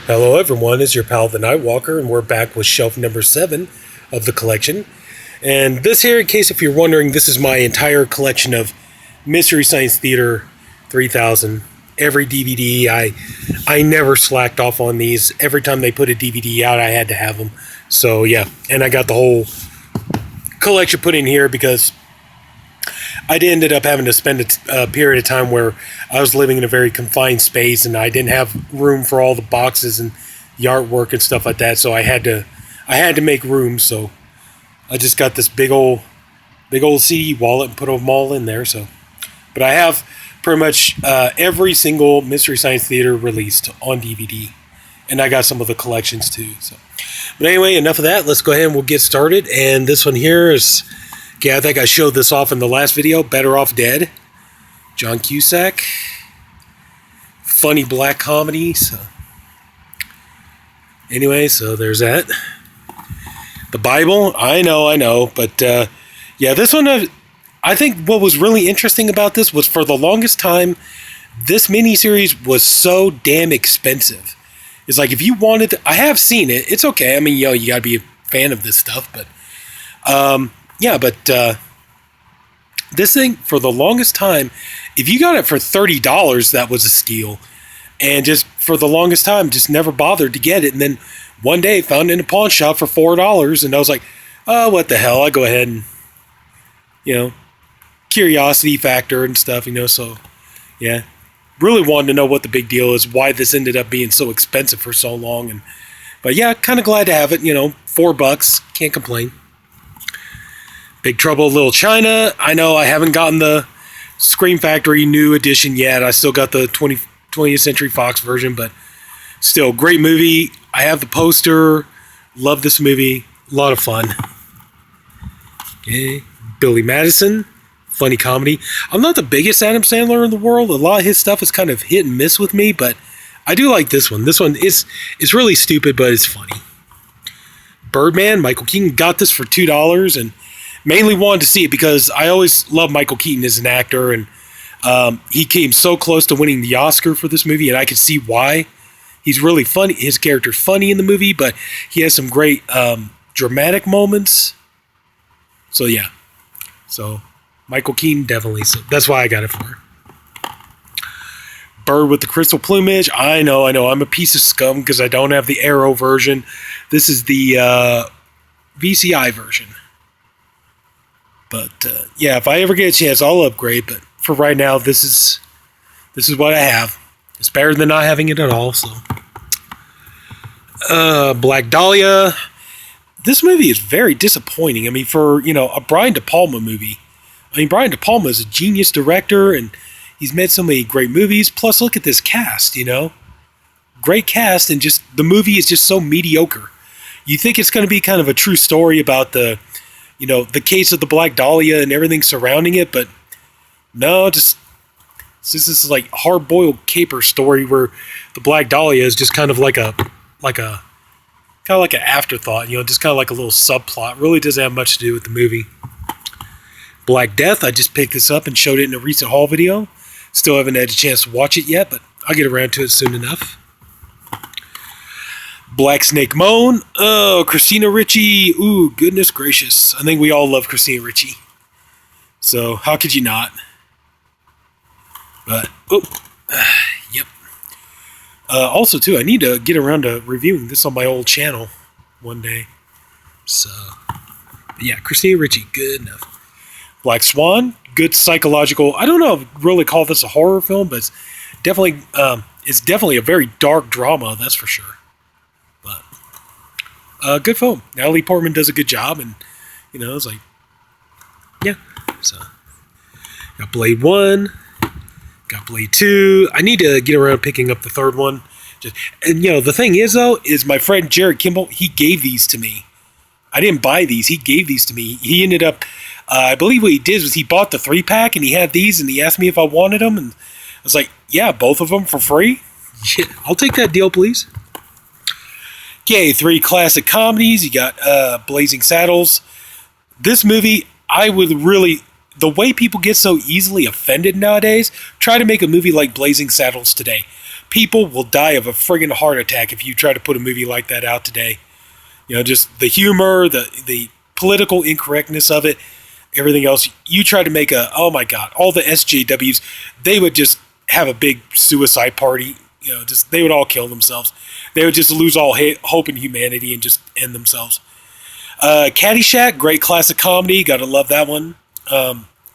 Hello everyone, it's your pal the Nightwalker, and we're back with shelf number 7 of the collection. And this here, in case if you're wondering, this is my entire collection of Mystery Science Theater 3000. Every DVD, I never slacked off on these. Every time they put a DVD out, I had to have them. So yeah, and I got the whole collection put in here because I ended up having to spend a period of time where I was living in a very confined space and I didn't have room for all the boxes and the artwork and stuff like that. So I had to make room. So I just got this big old CD wallet and put them all in there. So, but I have pretty much every single Mystery Science Theater released on DVD, and I got some of the collections too. So, but anyway, enough of that. Let's go ahead and we'll get started. And this one here is. Okay, I think I showed this off in the last video. Better Off Dead. John Cusack. Funny black comedy. So, anyway, so there's that. The Bible. I know. But, yeah, this one, I think what was really interesting about this was for the longest time, this miniseries was so damn expensive. It's like if you wanted to, I have seen it. It's okay. I mean, you gotta be a fan of this stuff. But, yeah, but this thing, for the longest time, if you got it for $30, that was a steal. And just for the longest time, just never bothered to get it. And then one day, found it in a pawn shop for $4. And I was like, oh, what the hell? I go ahead and, curiosity factor and stuff, so, yeah. Really wanted to know what the big deal is, why this ended up being so expensive for so long. But yeah, kind of glad to have it, $4. Can't complain. Big Trouble in Little China. I know I haven't gotten the Scream Factory new edition yet. I still got the 20th Century Fox version, but still, great movie. I have the poster. Love this movie. A lot of fun. Okay. Billy Madison. Funny comedy. I'm not the biggest Adam Sandler in the world. A lot of his stuff is kind of hit and miss with me, but I do like this one. This one is really stupid, but it's funny. Birdman. Michael Keaton got this for $2 and mainly wanted to see it because I always loved Michael Keaton as an actor, and he came so close to winning the Oscar for this movie, and I could see why. He's really funny. His character's funny in the movie, but he has some great dramatic moments. So yeah. So Michael Keaton, definitely. So that's why I got it for her. Bird with the Crystal Plumage. I know. I'm a piece of scum because I don't have the Arrow version. This is the VCI version. But yeah, if I ever get a chance, I'll upgrade. But for right now, this is what I have. It's better than not having it at all. So, Black Dahlia. This movie is very disappointing. I mean, for a Brian De Palma movie. I mean, Brian De Palma is a genius director, and he's made so many great movies. Plus, look at this cast. Great cast, and just the movie is just so mediocre. You think it's going to be kind of a true story about the case of the Black Dahlia and everything surrounding it, but no, just this is like a hard-boiled caper story where the Black Dahlia is just kind of like an afterthought, just kind of like a little subplot. Really doesn't have much to do with the movie. Black Death, I just picked this up and showed it in a recent haul video. Still haven't had a chance to watch it yet, but I'll get around to it soon enough. Black Snake Moan. Oh, Christina Ricci. Ooh, goodness gracious. I think we all love Christina Ricci. So, how could you not? But, yep. Also, too, I need to get around to reviewing this on my old channel one day. So, yeah, Christina Ricci, good enough. Black Swan, good psychological. I don't know if I'd really call this a horror film, but it's definitely a very dark drama, that's for sure. Good film. Natalie Portman does a good job, and it's like, yeah. So, got Blade 1, got Blade 2. I need to get around picking up the third one. And the thing is, though, is my friend Jared Kimball, he gave these to me. I didn't buy these. He gave these to me. He ended up, I believe what he did was he bought the 3-pack, and he had these, and he asked me if I wanted them, and I was like, yeah, both of them for free. Yeah, I'll take that deal, please. Okay, 3 classic comedies. You got Blazing Saddles. This movie, I would really... The way people get so easily offended nowadays, try to make a movie like Blazing Saddles today. People will die of a friggin' heart attack if you try to put a movie like that out today. Just the humor, the political incorrectness of it, everything else. You try to make oh my God, all the SJWs, they would just have a big suicide party. They would all kill themselves. They would just lose all hope in humanity and just end themselves. Caddyshack, great classic comedy. Gotta love that one.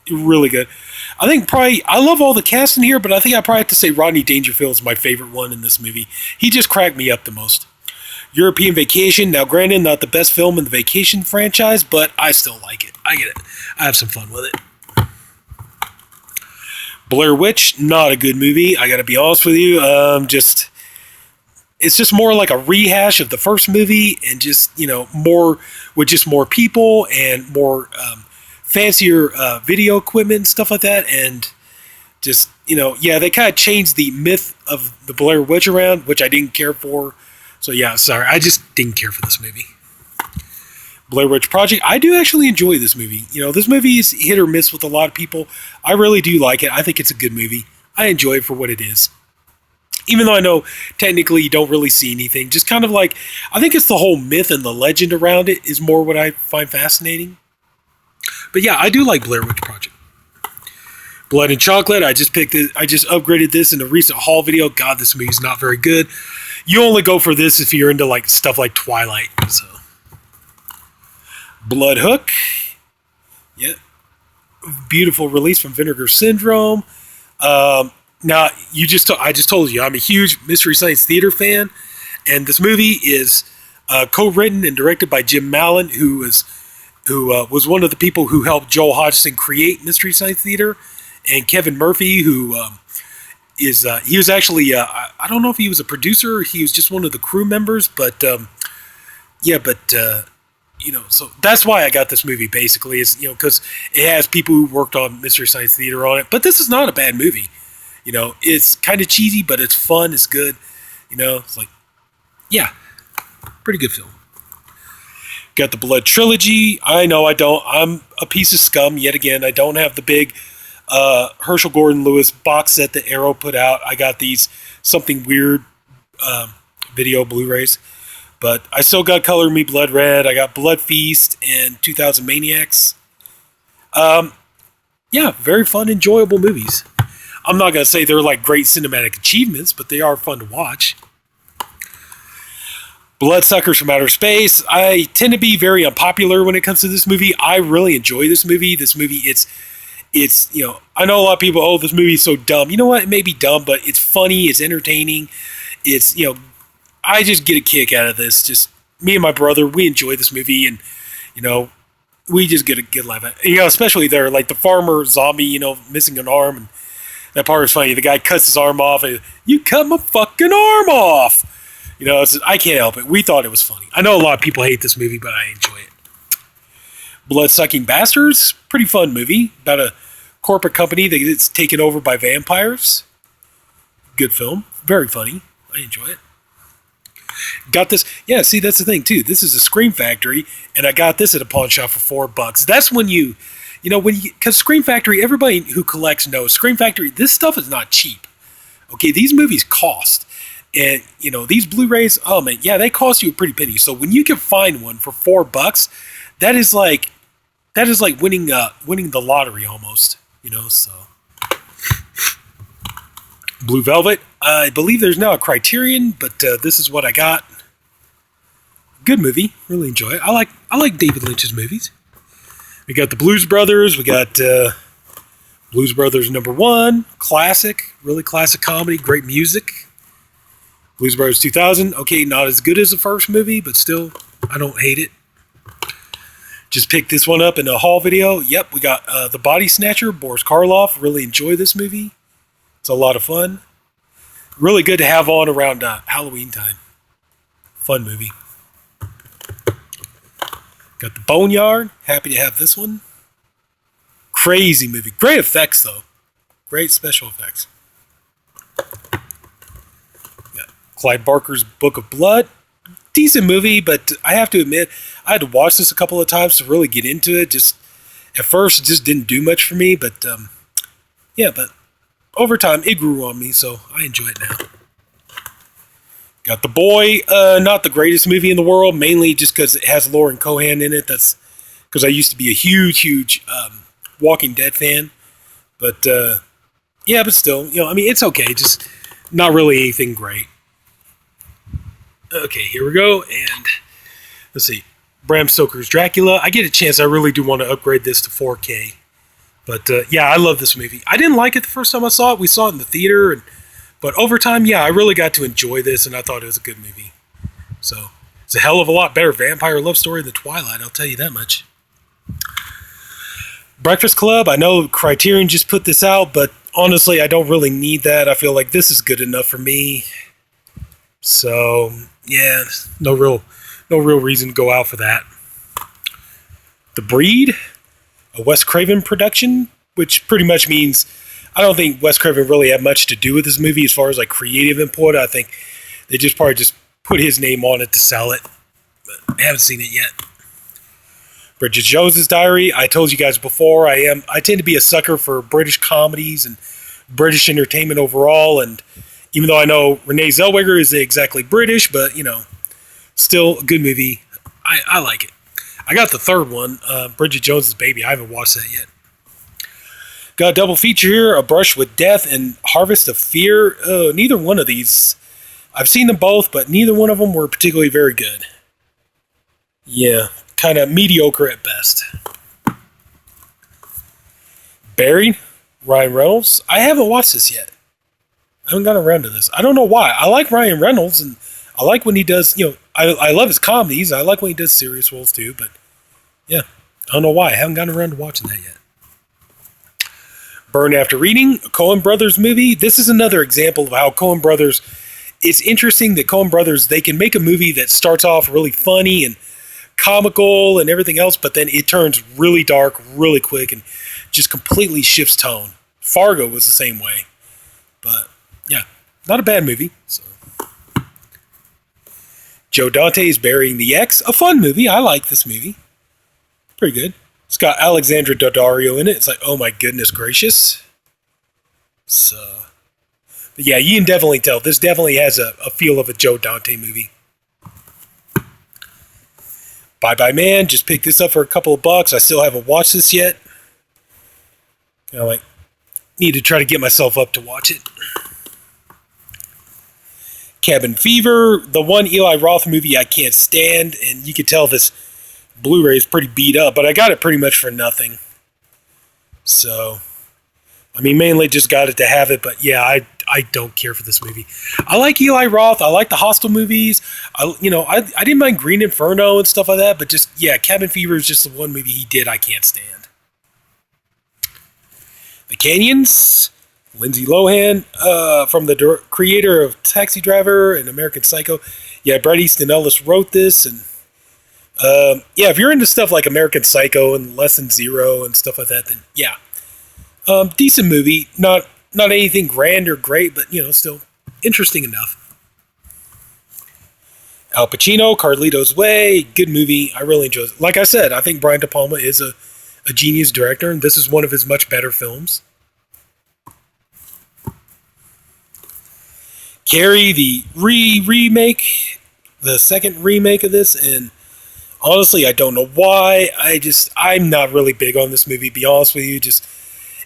Really good. I think I love all the cast in here, but I think I probably have to say Rodney Dangerfield is my favorite one in this movie. He just cracked me up the most. European Vacation. Now, granted, not the best film in the Vacation franchise, but I still like it. I get it. I have some fun with it. Blair Witch, not a good movie. I gotta be honest with you. It's just more like a rehash of the first movie, and just more with just more people and more fancier video equipment and stuff like that, and just they kind of changed the myth of the Blair Witch around, which I didn't care for. So yeah, sorry, I just didn't care for this movie. Blair Witch Project, I do actually enjoy this movie. This movie is hit or miss with a lot of people. I really do like it. I think it's a good movie. I enjoy it for what it is. Even though I know technically you don't really see anything, just kind of like, I think it's the whole myth and the legend around it is more what I find fascinating. But yeah, I do like Blair Witch Project. Blood and Chocolate, I just upgraded this in a recent haul video. God, this movie's not very good. You only go for this if you're into like stuff like Twilight. So, Blood Hook, yeah, beautiful release from Vinegar Syndrome. Now, I just told you I'm a huge Mystery Science Theater fan, and this movie is co-written and directed by Jim Mallon, who was one of the people who helped Joel Hodgson create Mystery Science Theater, and Kevin Murphy, who he was actually I don't know if he was a producer or he was just one of the crew members, but so that's why I got this movie. Basically, is because it has people who worked on Mystery Science Theater on it. But this is not a bad movie. It's kind of cheesy, but it's fun. It's good. It's like, yeah, pretty good film. Got the Blood Trilogy. I know I'm a piece of scum yet again. I don't have the big Herschel Gordon Lewis box set that Arrow put out. I got these Something Weird video Blu-rays. But I still got Color Me Blood Red. I got Blood Feast and 2000 Maniacs. Yeah, very fun, enjoyable movies. I'm not going to say they're like great cinematic achievements, but they are fun to watch. Bloodsuckers from Outer Space. I tend to be very unpopular when it comes to this movie. I really enjoy this movie. This movie, it's I know a lot of people, oh, this movie is so dumb. You know what? It may be dumb, but it's funny. It's entertaining. It's, I just get a kick out of this. Just me and my brother, we enjoy this movie, and, we just get a good laugh at it. Especially there, like the farmer zombie, missing an arm, and that part is funny. The guy cuts his arm off, and you cut my fucking arm off. I can't help it. We thought it was funny. I know a lot of people hate this movie, but I enjoy it. Blood-Sucking Bastards, pretty fun movie about a corporate company that gets taken over by vampires. Good film. Very funny. I enjoy it. Got this. Yeah, see, that's the thing, too. This is a Scream Factory, and I got this at a pawn shop for $4. That's when because Scream Factory, everybody who collects knows, Scream Factory, this stuff is not cheap. Okay, these movies cost. And, these Blu-rays, oh man, yeah, they cost you a pretty penny. So when you can find one for $4, that is like winning the lottery almost, so. Blue Velvet, I believe there's now a Criterion, but this is what I got. Good movie, really enjoy it. I like David Lynch's movies. We got the Blues Brothers, we got Blues Brothers #1, classic, really classic comedy, great music. Blues Brothers 2000, okay, not as good as the first movie, but still, I don't hate it. Just picked this one up in a haul video. Yep, we got The Body Snatcher, Boris Karloff. Really enjoy this movie. It's a lot of fun. Really good to have on around Halloween time. Fun movie. Got The Boneyard. Happy to have this one. Crazy movie. Great effects, though. Great special effects. Clive Barker's Book of Blood. Decent movie, but I have to admit, I had to watch this a couple of times to really get into it. Just at first, it just didn't do much for me, but but over time, it grew on me, so I enjoy it now. Got The Boy, not the greatest movie in the world, mainly just because it has Lauren Cohan in it. That's because I used to be a huge Walking Dead fan. But yeah, but still, I mean, it's okay. Just not really anything great. Okay, here we go. And let's see. Bram Stoker's Dracula. I get a chance. I really do want to upgrade this to 4K. But yeah, I love this movie. I didn't like it the first time I saw it. We saw it in the theater. But over time, yeah, I really got to enjoy this, and I thought it was a good movie. So it's a hell of a lot better vampire love story than Twilight, I'll tell you that much. Breakfast Club. I know Criterion just put this out, but honestly, I don't really need that. I feel like this is good enough for me. So yeah, no real reason to go out for that. The Breed, a Wes Craven production, which pretty much means I don't think Wes Craven really had much to do with this movie as far as like creative input. I think they just probably just put his name on it to sell it. But I haven't seen it yet. Bridget Jones's Diary. I told you guys before, I tend to be a sucker for British comedies and British entertainment overall. And even though I know Renee Zellweger isn't exactly British, but still a good movie. I like it. I got the third one, Bridget Jones's Baby. I haven't watched that yet. Got a double feature here, A Brush with Death and Harvest of Fear. Neither one of these, I've seen them both, but neither one of them were particularly very good. Yeah, kind of mediocre at best. Buried, Ryan Reynolds. I haven't watched this yet. I haven't gotten around to this. I don't know why. I like Ryan Reynolds, and I like when he does, I love his comedies. I like when he does serious roles too, but yeah, I don't know why. I haven't gotten around to watching that yet. Burn After Reading, a Coen Brothers movie. This is another example of how Coen Brothers, it's interesting that Coen Brothers, they can make a movie that starts off really funny and comical and everything else, but then it turns really dark really quick and just completely shifts tone. Fargo was the same way. But yeah, not a bad movie. So. Joe Dante's Burying the Ex, a fun movie. I like this movie. Pretty good. It's got Alexandra Daddario in it. It's like, oh my goodness gracious. So, but yeah, you can definitely tell. This definitely has a feel of a Joe Dante movie. Bye Bye Man, just picked this up for a couple of bucks. I still haven't watched this yet. Kind of like, need to try to get myself up to watch it. Cabin Fever, the one Eli Roth movie I can't stand, and you can tell this Blu-ray is pretty beat up, but I got it pretty much for nothing. So, I mean, mainly just got it to have it, but yeah, I don't care for this movie. I like Eli Roth. I like the Hostel movies. I didn't mind Green Inferno and stuff like that, but just, yeah, Cabin Fever is just the one movie he did I can't stand. The Canyons, Lindsay Lohan, from the creator of Taxi Driver and American Psycho. Yeah, Bret Easton Ellis wrote this, and yeah, if you're into stuff like American Psycho and Lesson Zero and stuff like that, then yeah, decent movie. Not anything grand or great, but still interesting enough. Al Pacino, Carlito's Way, good movie. I really enjoyed it. Like I said, I think Brian De Palma is a genius director, and this is one of his much better films. Carrie, the remake, the second remake of this, and honestly, I don't know why. I'm not really big on this movie, to be honest with you.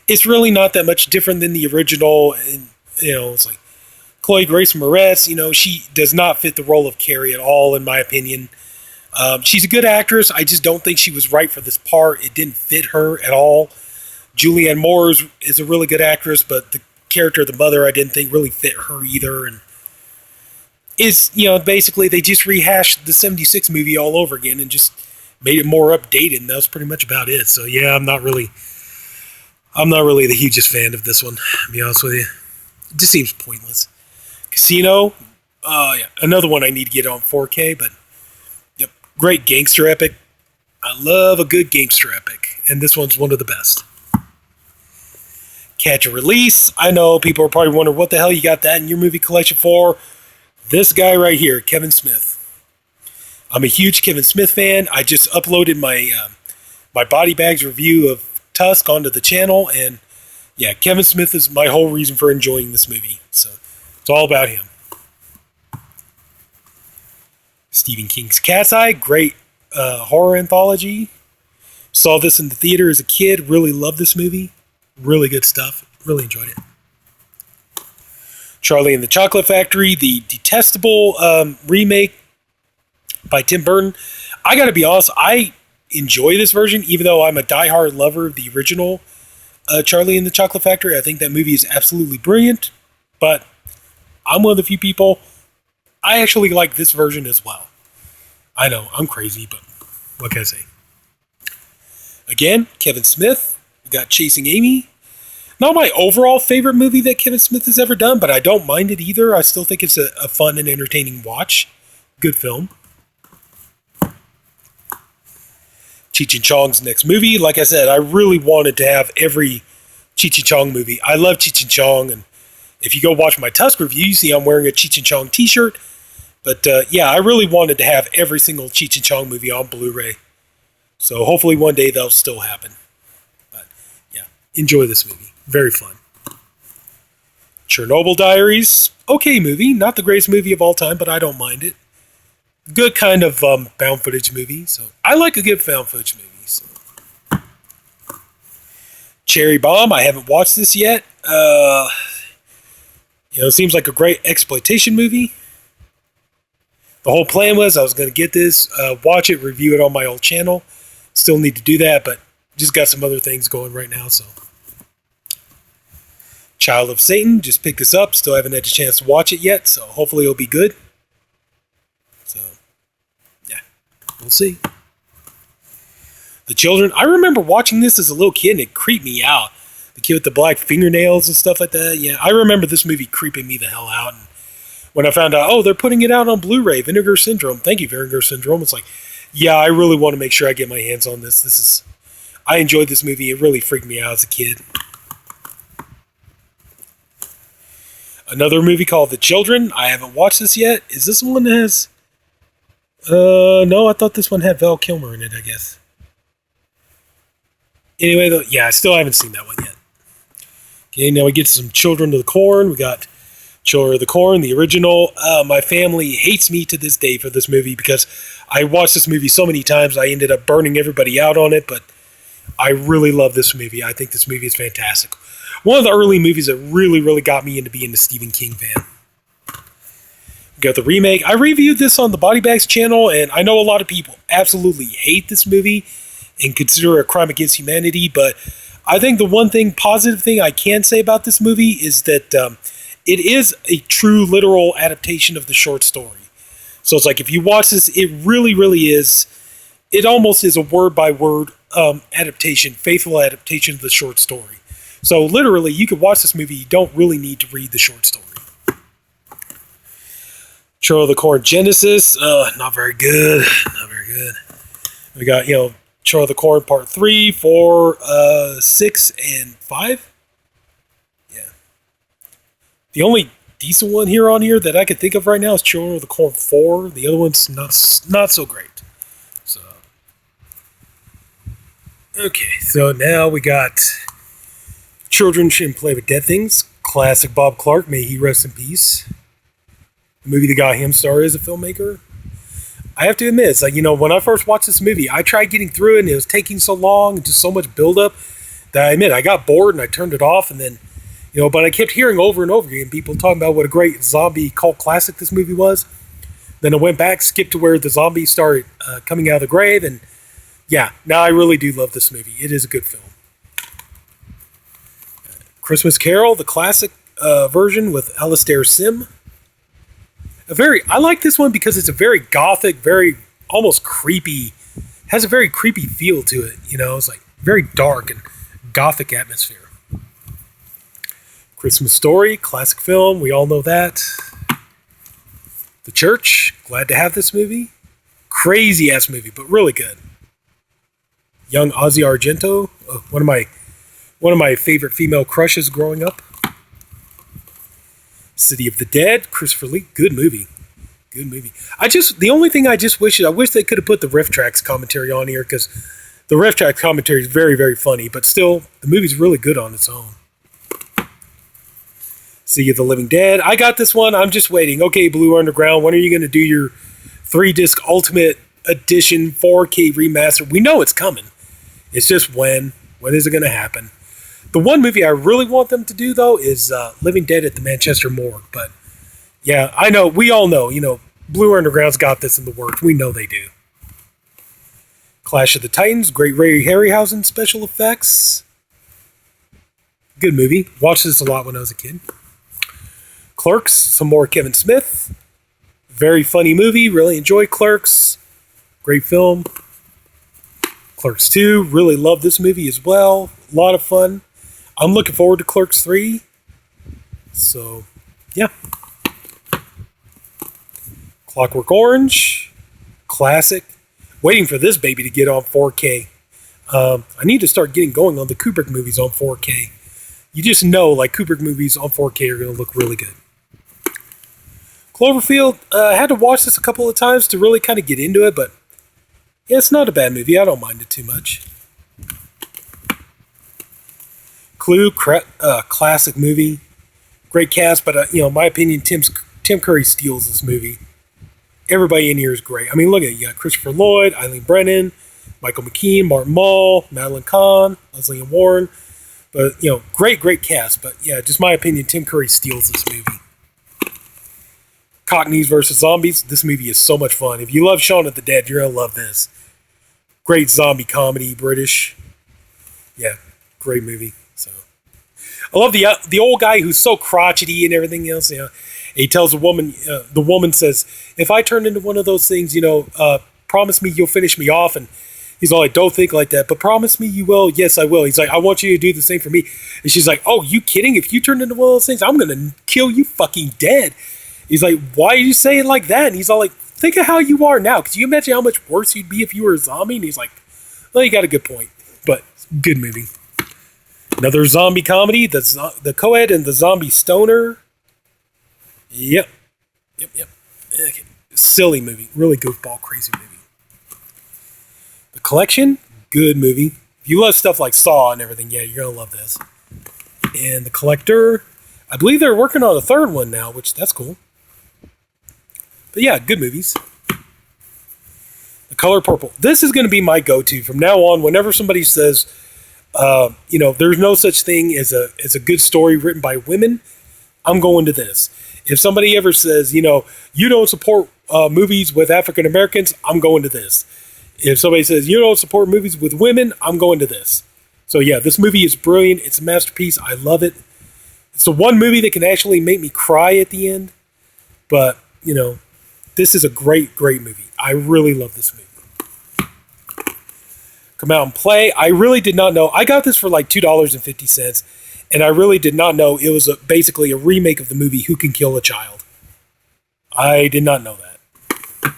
It's really not that much different than the original. And, it's like Chloe Grace Moretz, she does not fit the role of Carrie at all, in my opinion. She's a good actress. I just don't think she was right for this part. It didn't fit her at all. Julianne Moore is a really good actress, but the character of the mother I didn't think really fit her either. And basically they just rehashed the 76 movie all over again and just made it more updated, and that was pretty much about it. So yeah, I'm not really the hugest fan of this one, to be honest with you. It just seems pointless. Casino, yeah, another one I need to get on 4K, but yep, great gangster epic. I love a good gangster epic, and this one's one of the best. Catch and Release. I know people are probably wondering what the hell you got that in your movie collection for. This guy right here, Kevin Smith. I'm a huge Kevin Smith fan. I just uploaded my my Body Bags review of Tusk onto the channel, and yeah, Kevin Smith is my whole reason for enjoying this movie. So it's all about him. Stephen King's Cat's Eye, great horror anthology. Saw this in the theater as a kid. Really loved this movie. Really good stuff. Really enjoyed it. Charlie and the Chocolate Factory, the detestable remake by Tim Burton. I gotta be honest, I enjoy this version, even though I'm a diehard lover of the original Charlie and the Chocolate Factory. I think that movie is absolutely brilliant, but I'm one of the few people, I actually like this version as well. I know, I'm crazy, but what can I say? Again, Kevin Smith. We got Chasing Amy. Not my overall favorite movie that Kevin Smith has ever done, but I don't mind it either. I still think it's a fun and entertaining watch. Good film. Cheech and Chong's next movie. Like I said, I really wanted to have every Cheech and Chong movie. I love Cheech and Chong, and if you go watch my Tusk review, you see I'm wearing a Cheech and Chong t-shirt. But yeah, I really wanted to have every single Cheech and Chong movie on Blu-ray. So hopefully one day that'll still happen. But yeah, enjoy this movie. Very fun. Chernobyl Diaries. Okay movie. Not the greatest movie of all time, but I don't mind it. Good kind of found footage movie. So I like a good found footage movie. So. Cherry Bomb. I haven't watched this yet. It seems like a great exploitation movie. The whole plan was I was going to get this, watch it, review it on my old channel. Still need to do that, but just got some other things going right now. So, Child of Satan, just picked this up. Still haven't had a chance to watch it yet, so hopefully it'll be good. So, yeah, we'll see. The Children. I remember watching this as a little kid, and it creeped me out. The kid with the black fingernails and stuff like that. Yeah, I remember this movie creeping me the hell out. And when I found out, they're putting it out on Blu-ray, Vinegar Syndrome. Thank you, Vinegar Syndrome. It's like, yeah, I really want to make sure I get my hands on this. I enjoyed this movie. It really freaked me out as a kid. Another movie called The Children. I haven't watched this yet. Is this one that has... no, I thought this one had Val Kilmer in it, I guess. Anyway, though, yeah, I still haven't seen that one yet. Okay, now we get to some Children of the Corn. We got Children of the Corn, the original. My family hates me to this day for this movie because I watched this movie so many times. I ended up burning everybody out on it, but I really love this movie. I think this movie is fantastic. One of the early movies that really, really got me into being a Stephen King fan. We got the remake. I reviewed this on the Body Bags channel, and I know a lot of people absolutely hate this movie and consider it a crime against humanity, but I think the one positive thing I can say about this movie is that it is a true, literal adaptation of the short story. So it's like, if you watch this, it really, really is, it almost is a word-by-word adaptation, faithful adaptation of the short story. So literally, you could watch this movie, you don't really need to read the short story. Children of the Corn Genesis, not very good, not very good. We got, Children of the Corn Part 3, 4, 6, and 5. Yeah. The only decent one on here that I could think of right now is Children of the Corn 4. The other one's not so great. So, okay, so now we got Children Shouldn't Play with Dead Things. Classic Bob Clark, may he rest in peace. The movie that got him started as a filmmaker. I have to admit, it's like, when I first watched this movie, I tried getting through it, and it was taking so long and just so much buildup that I admit I got bored and I turned it off. And then, but I kept hearing over and over again people talking about what a great zombie cult classic this movie was. Then I went back, skipped to where the zombies started coming out of the grave, and yeah, now I really do love this movie. It is a good film. Christmas Carol, the classic version with Alastair Sim. I like this one because it's a very gothic, very almost creepy, has a very creepy feel to it. It's like very dark and gothic atmosphere. Christmas Story, classic film. We all know that. The Church, glad to have this movie. Crazy ass movie, but really good. Young Ozzy Argento, one of my favorite female crushes growing up. City of the Dead, Christopher Lee, good movie. Good movie. The only thing I just wish they could have put the Riff Tracks commentary on here, because the Riff Tracks commentary is very, very funny, but still, the movie's really good on its own. City of the Living Dead, I got this one, I'm just waiting. Okay, Blue Underground, when are you going to do your 3-disc Ultimate Edition 4K remaster. We know it's coming. It's just when. When is it going to happen? The one movie I really want them to do, though, is Living Dead at the Manchester Morgue. But, yeah, I know. We all know. Blue Underground's got this in the works. We know they do. Clash of the Titans. Great Ray Harryhausen special effects. Good movie. Watched this a lot when I was a kid. Clerks. Some more Kevin Smith. Very funny movie. Really enjoyed Clerks. Great film. Clerks 2. Really love this movie as well. A lot of fun. I'm looking forward to Clerks 3. So, yeah. Clockwork Orange. Classic. Waiting for this baby to get on 4K. I need to start getting going on the Kubrick movies on 4K. You just know, like, Kubrick movies on 4K are going to look really good. Cloverfield, I had to watch this a couple of times to really kind of get into it, but yeah, it's not a bad movie. I don't mind it too much. Clue, classic movie. Great cast, but, in my opinion, Tim Curry steals this movie. Everybody in here is great. I mean, look at it. You got Christopher Lloyd, Eileen Brennan, Michael McKean, Martin Mull, Madeline Kahn, Leslie Ann Warren. But, great cast. But, yeah, just my opinion, Tim Curry steals this movie. Cockneys versus Zombies. This movie is so much fun. If you love Shaun of the Dead, you're going to love this. Great zombie comedy, British. Yeah, great movie. So, I love the old guy who's so crotchety and everything else. He tells the woman says, if I turn into one of those things, promise me you'll finish me off. And he's all like, don't think like that, but promise me you will. Yes, I will. He's like, I want you to do the same for me. And she's like, oh, you kidding? If you turned into one of those things, I'm going to kill you fucking dead. He's like, why are you saying like that? And he's all like, think of how you are now. Could you imagine how much worse you'd be if you were a zombie? And he's like, well, you got a good point. But good movie. Another zombie comedy, the co-ed and the zombie stoner. Yep. Okay. Silly movie. Really goofball, crazy movie. The Collection, good movie. If you love stuff like Saw and everything, yeah, you're going to love this. And The Collector, I believe they're working on a third one now, which that's cool. But yeah, good movies. The Color Purple. This is going to be my go-to from now on. Whenever somebody says, there's no such thing as a good story written by women, I'm going to this. If somebody ever says, you don't support movies with African Americans, I'm going to this. If somebody says, you don't support movies with women, I'm going to this. So yeah, this movie is brilliant. It's a masterpiece. I love it. It's the one movie that can actually make me cry at the end. But, this is a great movie. I really love this movie. Come Out and Play. I really did not know. I got this for like $2.50, and I really did not know it was basically a remake of the movie Who Can Kill a Child. I did not know that.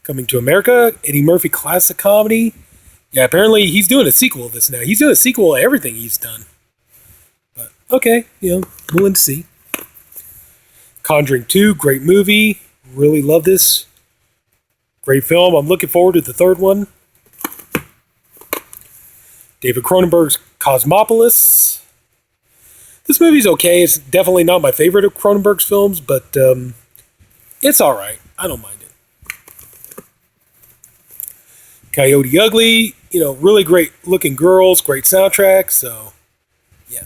Coming to America. Eddie Murphy classic comedy. Yeah, apparently he's doing a sequel of this now. He's doing a sequel to everything he's done. But, okay, willing to see. Conjuring 2, great movie. Really love this. Great film. I'm looking forward to the third one. David Cronenberg's Cosmopolis. This movie's okay. It's definitely not my favorite of Cronenberg's films, but it's all right. I don't mind it. Coyote Ugly. Really great looking girls. Great soundtrack. So, yeah.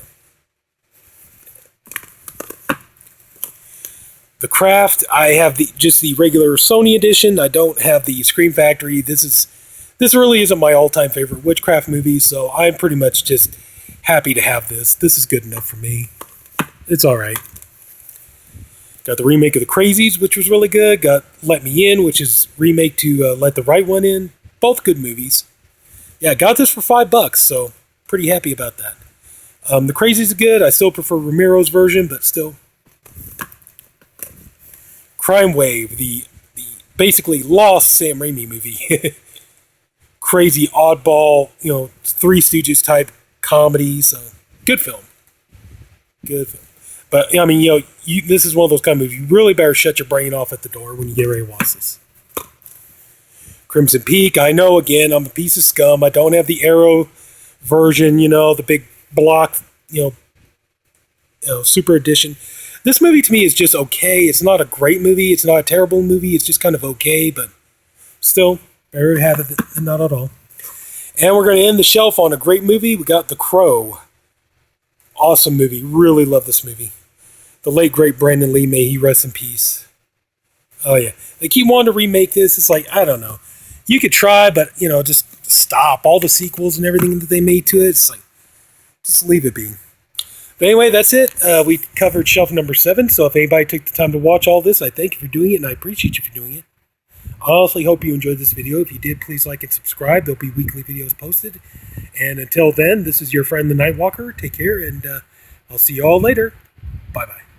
The Craft, I have just the regular Sony edition. I don't have the Scream Factory. This really isn't my all-time favorite witchcraft movie, so I'm pretty much just happy to have this. This is good enough for me. It's all right. Got the remake of The Crazies, which was really good. Got Let Me In, which is remake to Let the Right One In. Both good movies. Yeah, got this for $5, so pretty happy about that. The Crazies is good. I still prefer Ramiro's version, but still. Crime Wave, the basically lost Sam Raimi movie. Crazy oddball, Three Stooges type comedy. So good film. But I mean, this is one of those kind of movies. You really better shut your brain off at the door when you get ready to watch this. Crimson Peak. I know, again, I'm a piece of scum. I don't have the Arrow version. The big block. Super edition. This movie to me is just okay. It's not a great movie. It's not a terrible movie. It's just kind of okay, but still, better to have it than not at all. And we're going to end the shelf on a great movie. We got The Crow. Awesome movie. Really love this movie. The late, great Brandon Lee, may he rest in peace. Oh, yeah. They keep wanting to remake this. It's like, I don't know. You could try, but, just stop. All the sequels and everything that they made to it, it's like, just leave it be. But anyway, that's it. We covered shelf number 7, so if anybody took the time to watch all this, I thank you for doing it, and I appreciate you for doing it. I honestly hope you enjoyed this video. If you did, please like and subscribe. There'll be weekly videos posted. And until then, this is your friend, the Nightwalker. Take care, and I'll see you all later. Bye-bye.